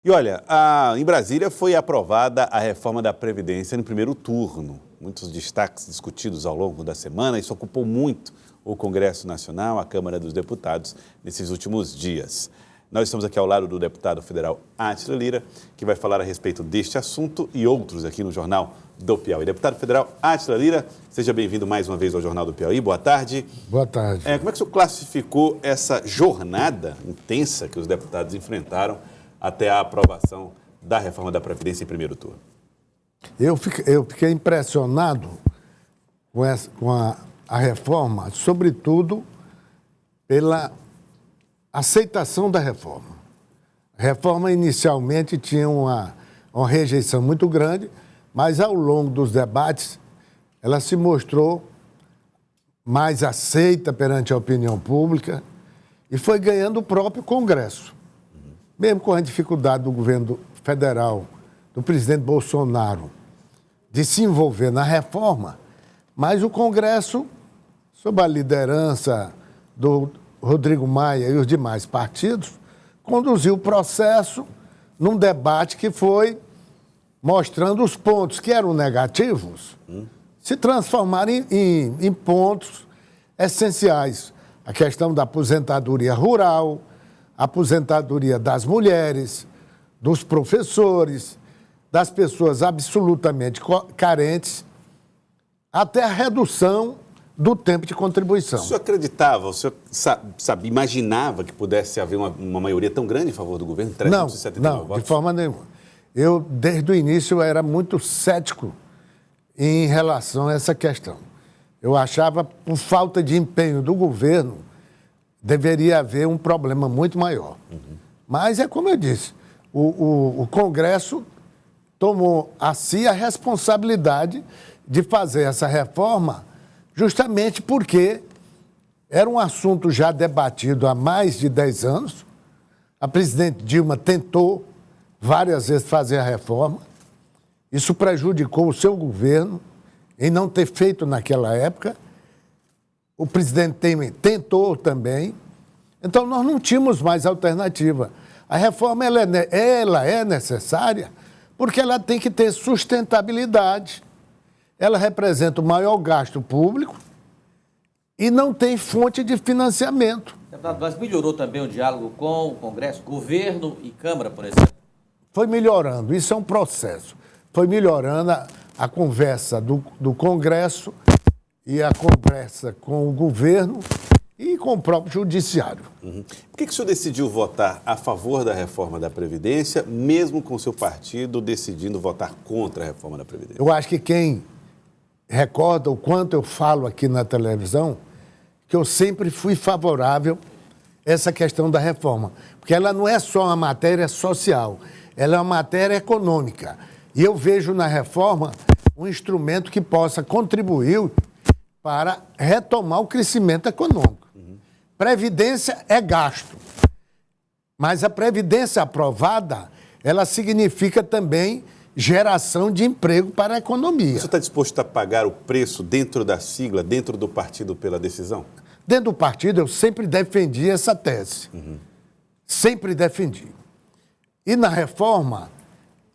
E olha, em Brasília foi aprovada a reforma da Previdência no primeiro turno. Muitos destaques discutidos ao longo da semana. Isso ocupou muito o Congresso Nacional, a Câmara dos Deputados, nesses últimos dias. Nós estamos aqui ao lado do deputado federal Átila Lira, que vai falar a respeito deste assunto e outros aqui no Jornal do Piauí. Deputado federal Átila Lira, seja bem-vindo mais uma vez ao Jornal do Piauí. Boa tarde. Boa tarde. Como é que o senhor classificou essa jornada intensa que os deputados enfrentaram até a aprovação da reforma da Previdência em primeiro turno? Eu fiquei impressionado com a reforma, sobretudo pela aceitação da reforma. A reforma inicialmente tinha uma rejeição muito grande, mas ao longo dos debates ela se mostrou mais aceita perante a opinião pública e foi ganhando o próprio Congresso. Mesmo com a dificuldade do governo federal, do presidente Bolsonaro, de se envolver na reforma, mas o Congresso, sob a liderança do Rodrigo Maia e os demais partidos, conduziu o processo num debate que foi mostrando os pontos que eram negativos, se transformarem em pontos essenciais. A questão da aposentadoria rural, a aposentadoria das mulheres, dos professores, das pessoas absolutamente carentes, até a redução do tempo de contribuição. O senhor acreditava, o senhor imaginava que pudesse haver uma maioria tão grande em favor do governo? 379 votos? Não, de forma nenhuma. Eu, desde o início, era muito cético em relação a essa questão. Eu achava, por falta de empenho do governo, deveria haver um problema muito maior. Mas é como eu disse, o Congresso tomou a si a responsabilidade de fazer essa reforma justamente porque era um assunto já debatido há mais de 10 anos. A presidente Dilma tentou várias vezes fazer a reforma. Isso prejudicou o seu governo em não ter feito naquela época. O presidente Temer tentou também. Então, nós não tínhamos mais alternativa. A reforma ela é necessária porque ela tem que ter sustentabilidade. Ela representa o maior gasto público e não tem fonte de financiamento. Deputado, mas melhorou também o diálogo com o Congresso, governo e Câmara, por exemplo? Foi melhorando, isso é um processo. Foi melhorando a conversa do Congresso e a conversa com o governo e com o próprio judiciário. Por que o senhor decidiu votar a favor da reforma da Previdência, mesmo com o seu partido decidindo votar contra a reforma da Previdência? Eu acho que quem recorda o quanto eu falo aqui na televisão, que eu sempre fui favorável a essa questão da reforma, porque ela não é só uma matéria social, ela é uma matéria econômica. E eu vejo na reforma um instrumento que possa contribuir para retomar o crescimento econômico. Previdência é gasto, mas a previdência aprovada, ela significa também geração de emprego para a economia. Você está disposto a pagar o preço dentro da sigla, dentro do partido pela decisão? Dentro do partido, eu sempre defendi essa tese. Sempre defendi. E na reforma,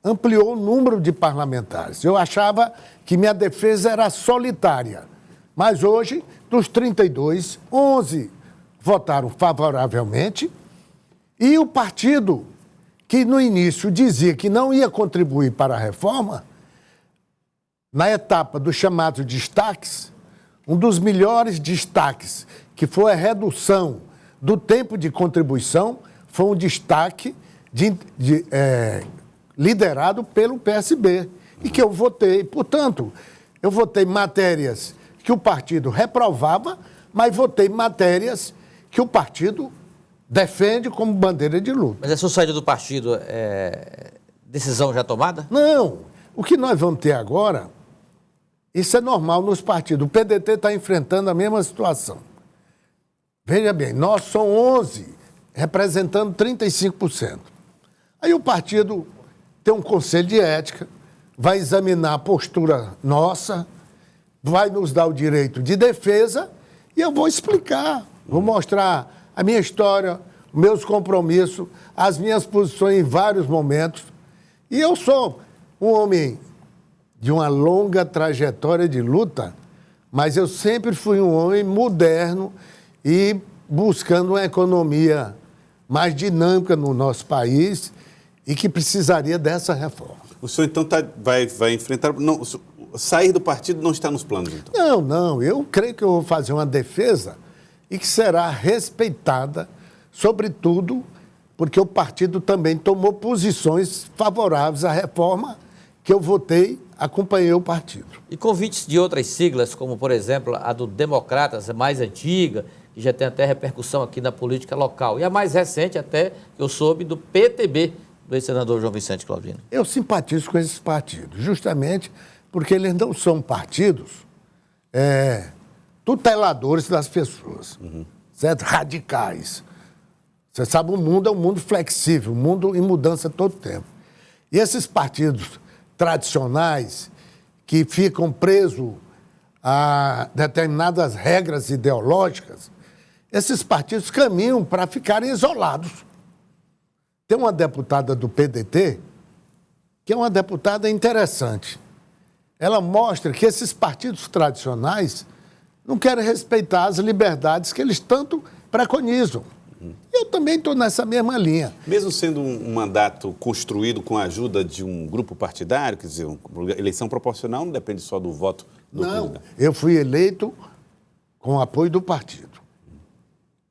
ampliou o número de parlamentares. Eu achava que minha defesa era solitária. Mas hoje, dos 32, 11 votaram favoravelmente. E o partido, que no início dizia que não ia contribuir para a reforma, na etapa dos chamados destaques, um dos melhores destaques, que foi a redução do tempo de contribuição, foi um destaque liderado pelo PSB, e que eu votei. Portanto, eu votei matérias que o partido reprovava, mas votei matérias que o partido defende como bandeira de luta. Mas a sua saída do partido é decisão já tomada? Não. O que nós vamos ter agora, isso é normal nos partidos. O PDT está enfrentando a mesma situação. Veja bem, nós somos 11, representando 35%. Aí o partido tem um conselho de ética, vai examinar a postura nossa, vai nos dar o direito de defesa e eu vou explicar, vou mostrar a minha história, meus compromissos, as minhas posições em vários momentos. E eu sou um homem de uma longa trajetória de luta, mas eu sempre fui um homem moderno e buscando uma economia mais dinâmica no nosso país e que precisaria dessa reforma. O senhor, então, vai enfrentar... Não, sair do partido não está nos planos, então? Não. Eu creio que eu vou fazer uma defesa e que será respeitada, sobretudo porque o partido também tomou posições favoráveis à reforma que eu votei, acompanhei o partido. E convites de outras siglas, como, por exemplo, a do Democratas, a mais antiga, que já tem até repercussão aqui na política local. E a mais recente, até, que eu soube, do PTB, do ex-senador João Vicente Claudino. Eu simpatizo com esses partidos, justamente porque eles não são partidos tuteladores das pessoas, certo? Radicais. Você sabe, o mundo é um mundo flexível, um mundo em mudança todo tempo. E esses partidos tradicionais que ficam presos a determinadas regras ideológicas, esses partidos caminham para ficarem isolados. Tem uma deputada do PDT, que é uma deputada interessante. Ela mostra que esses partidos tradicionais não querem respeitar as liberdades que eles tanto preconizam. Eu também estou nessa mesma linha. Mesmo sendo um mandato construído com a ajuda de um grupo partidário, quer dizer, eleição proporcional não depende só do voto do candidato. Eu fui eleito com o apoio do partido.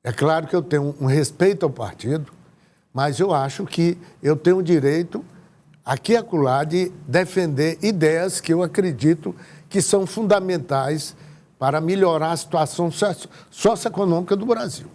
É claro que eu tenho um respeito ao partido, mas eu acho que eu tenho o direito, aqui e acolá, de defender ideias que eu acredito que são fundamentais para melhorar a situação socioeconômica do Brasil.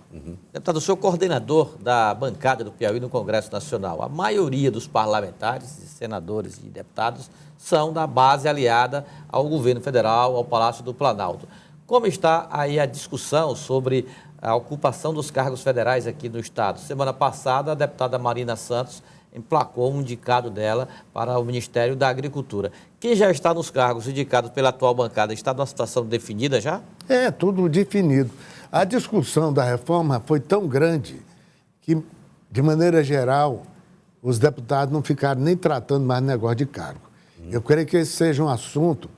Deputado, o senhor é coordenador da bancada do Piauí no Congresso Nacional. A maioria dos parlamentares, senadores e deputados são da base aliada ao governo federal, ao Palácio do Planalto. Como está aí a discussão sobre a ocupação dos cargos federais aqui no Estado? Semana passada, a deputada Marina Santos emplacou um indicado dela para o Ministério da Agricultura. Quem já está nos cargos indicados pela atual bancada está numa situação definida já? É, tudo definido. A discussão da reforma foi tão grande que, de maneira geral, os deputados não ficaram nem tratando mais negócio de cargo. Eu creio que esse seja um assunto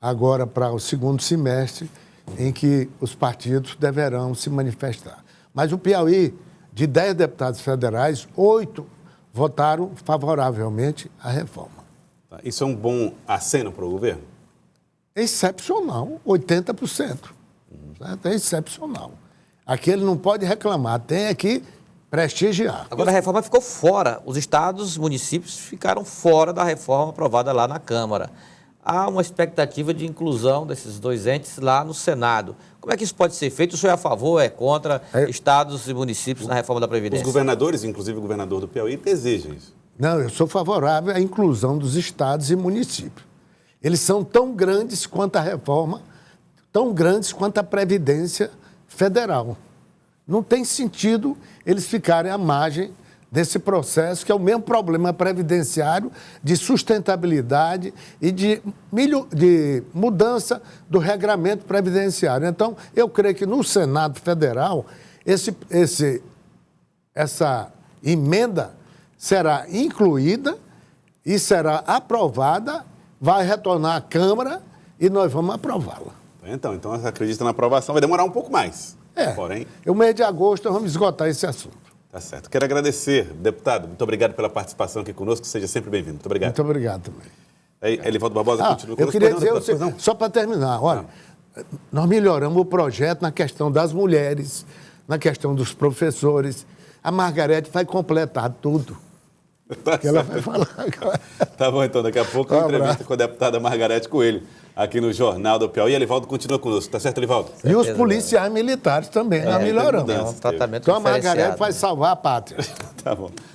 agora para o segundo semestre em que os partidos deverão se manifestar. Mas o Piauí, de 10 deputados federais, 8 votaram favoravelmente à reforma. Isso é um bom aceno para o governo? É excepcional, 80%. Certo? É excepcional. Aqui ele não pode reclamar, tem que prestigiar. Agora a reforma ficou fora. Os estados, os municípios ficaram fora da reforma aprovada lá na Câmara. Há uma expectativa de inclusão desses dois entes lá no Senado. Como é que isso pode ser feito? O senhor é a favor, é contra estados e municípios na reforma da Previdência? Os governadores, inclusive o governador do Piauí, desejam isso. Não, eu sou favorável à inclusão dos estados e municípios. Eles são tão grandes quanto a reforma, tão grandes quanto a Previdência Federal. Não tem sentido eles ficarem à margem desse processo, que é o mesmo problema previdenciário de sustentabilidade e de mudança do regramento previdenciário. Então, eu creio que no Senado Federal, essa emenda será incluída e será aprovada, vai retornar à Câmara e nós vamos aprová-la. Então você acredita na aprovação, vai demorar um pouco mais. Porém, o mês de agosto nós vamos esgotar esse assunto. Tá certo. Quero agradecer, deputado, muito obrigado pela participação aqui conosco, seja sempre bem-vindo. Muito obrigado. Muito obrigado também. Elivaldo Barbosa continua conosco. Eu queria dizer, só para terminar, olha, nós melhoramos o projeto na questão das mulheres, na questão dos professores. A Margarete vai completar tudo. Tá que ela vai falar agora. Tá bom, então, daqui a pouco uma entrevista com a deputada Margarete Coelho, aqui no Jornal do Piauí. Elivaldo continua conosco, tá certo, Elivaldo? E os policiais militares também, nós melhoramos. É um tratamento Então a Margarete vai salvar a pátria. Tá bom.